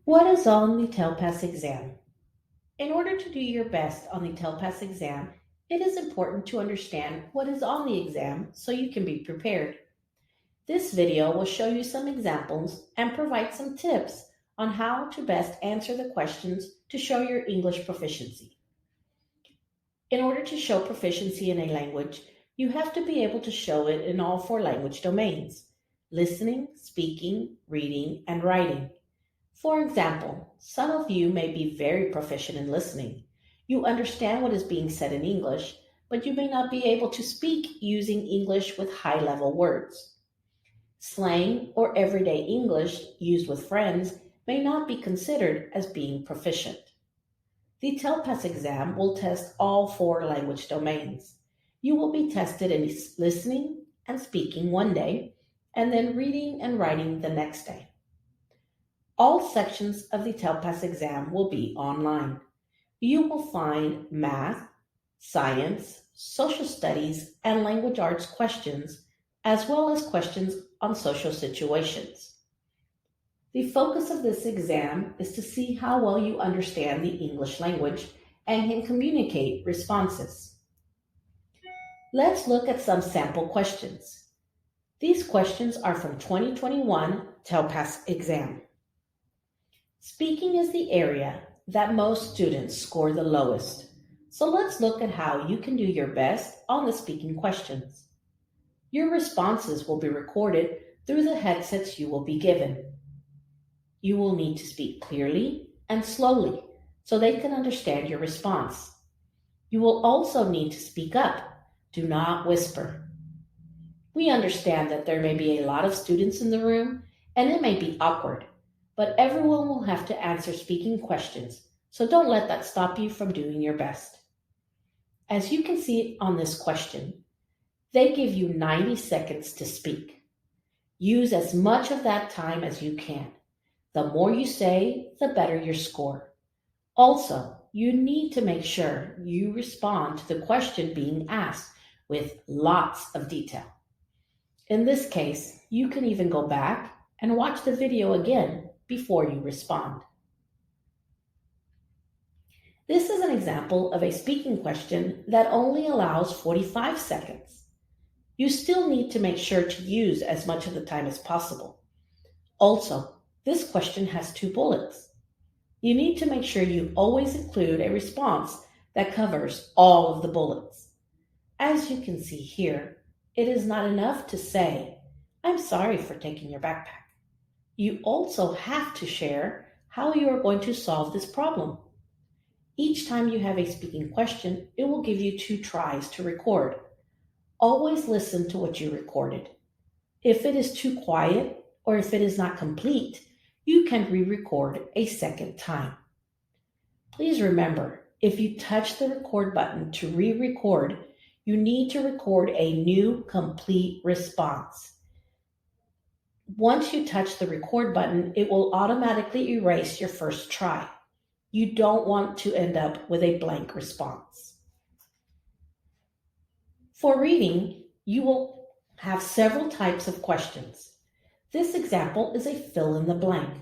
What is on the TELPAS exam? In order to do your best on the TELPAS exam, it is important to understand what is on the exam so you can be prepared. This video will show you some examples and provide some tips on how to best answer the questions to show your English proficiency. In order to show proficiency in a language, you have to be able to show it in all four language domains: listening, speaking, reading, and writing. For example, some of you may be very proficient in listening. You understand what is being said in English, but you may not be able to speak using English with high-level words. Slang or everyday English used with friends may not be considered as being proficient. The TELPAS exam will test all four language domains. You will be tested in listening and speaking one day, and then reading and writing the next day. All sections of the TELPAS exam will be online. You will find math, science, social studies, and language arts questions, as well as questions on social situations. The focus of this exam is to see how well you understand the English language and can communicate responses. Let's look at some sample questions. These questions are from 2021 TELPAS exam. Speaking is the area that most students score the lowest. So let's look at how you can do your best on the speaking questions. Your responses will be recorded through the headsets you will be given. You will need to speak clearly and slowly so they can understand your response. You will also need to speak up. Do not whisper. We understand that there may be a lot of students in the room and it may be awkward, but everyone will have to answer speaking questions, so don't let that stop you from doing your best. As you can see on this question, they give you 90 seconds to speak. Use as much of that time as you can. The more you say, the better your score. Also, you need to make sure you respond to the question being asked with lots of detail. In this case, you can even go back and watch the video again before you respond. This is an example of a speaking question that only allows 45 seconds. You still need to make sure to use as much of the time as possible. Also, this question has 2 bullets. You need to make sure you always include a response that covers all of the bullets. As you can see here, it is not enough to say, "I'm sorry for taking your backpack." You also have to share how you are going to solve this problem. Each time you have a speaking question, it will give you 2 tries to record. Always listen to what you recorded. If it is too quiet or if it is not complete, you can re-record a second time. Please remember, if you touch the record button to re-record, you need to record a new complete response. Once you touch the record button, it will automatically erase your first try. You don't want to end up with a blank response. For reading, you will have several types of questions. This example is a fill in the blank.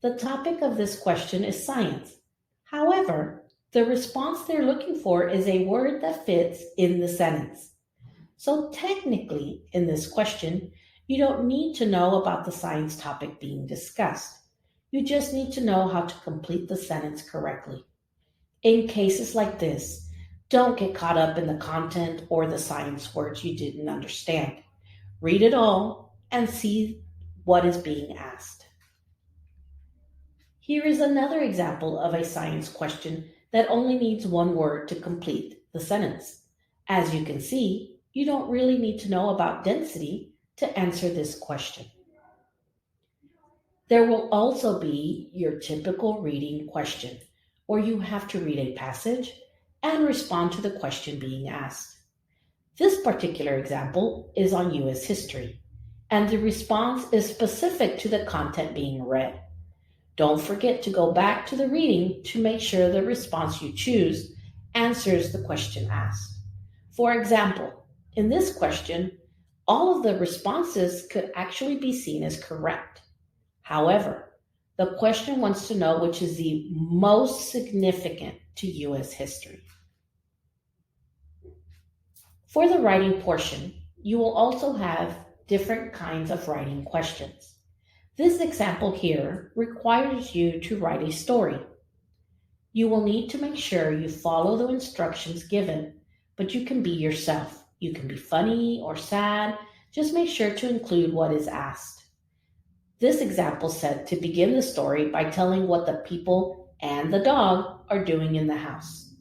The topic of this question is science. However, the response they're looking for is a word that fits in the sentence. So technically, in this question, you don't need to know about the science topic being discussed. You just need to know how to complete the sentence correctly. In cases like this, don't get caught up in the content or the science words you didn't understand. Read it all and see what is being asked. Here is another example of a science question that only needs 1 word to complete the sentence. As you can see, you don't really need to know about density to answer this question. There will also be your typical reading question, where you have to read a passage and respond to the question being asked. This particular example is on U.S. history, and the response is specific to the content being read. Don't forget to go back to the reading to make sure the response you choose answers the question asked. For example, in this question, all of the responses could actually be seen as correct. However, The question wants to know which is the most significant to U.S. history. For the writing portion, you will also have different kinds of writing questions. This example here requires you to write a story. You will need to make sure you follow the instructions given, but you can be yourself. You can be funny or sad. Just make sure to include what is asked. This example said to begin the story by telling what the people and the dog are doing in the house.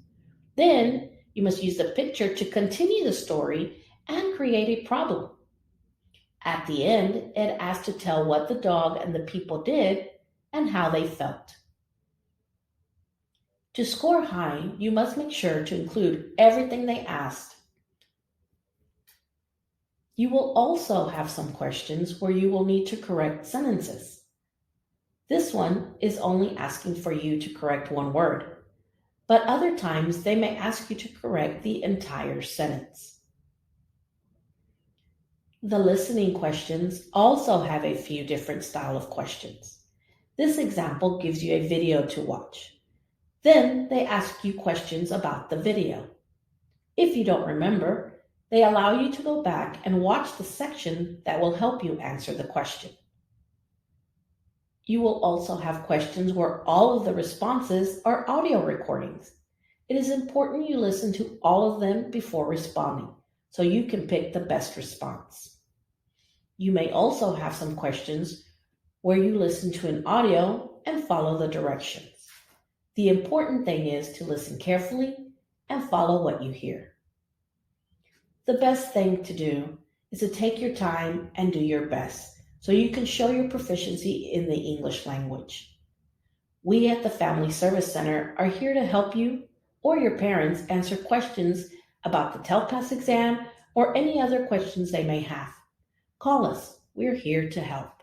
Then you must use the picture to continue the story and create a problem. At the end, it asks to tell what the dog and the people did and how they felt. To score high, you must make sure to include everything they asked. You will also have some questions where you will need to correct sentences. This one is only asking for you to correct one word, but other times they may ask you to correct the entire sentence. The listening questions also have a few different style of questions. This example gives you a video to watch. Then they ask you questions about the video. If you don't remember, they allow you to go back and watch the section that will help you answer the question. You will also have questions where all of the responses are audio recordings. It is important you listen to all of them before responding, so you can pick the best response. You may also have some questions where you listen to an audio and follow the directions. The important thing is to listen carefully and follow what you hear. The best thing to do is to take your time and do your best so you can show your proficiency in the English language. We at the Family Service Center are here to help you or your parents answer questions about the TELPAS exam or any other questions they may have. Call us. We're here to help.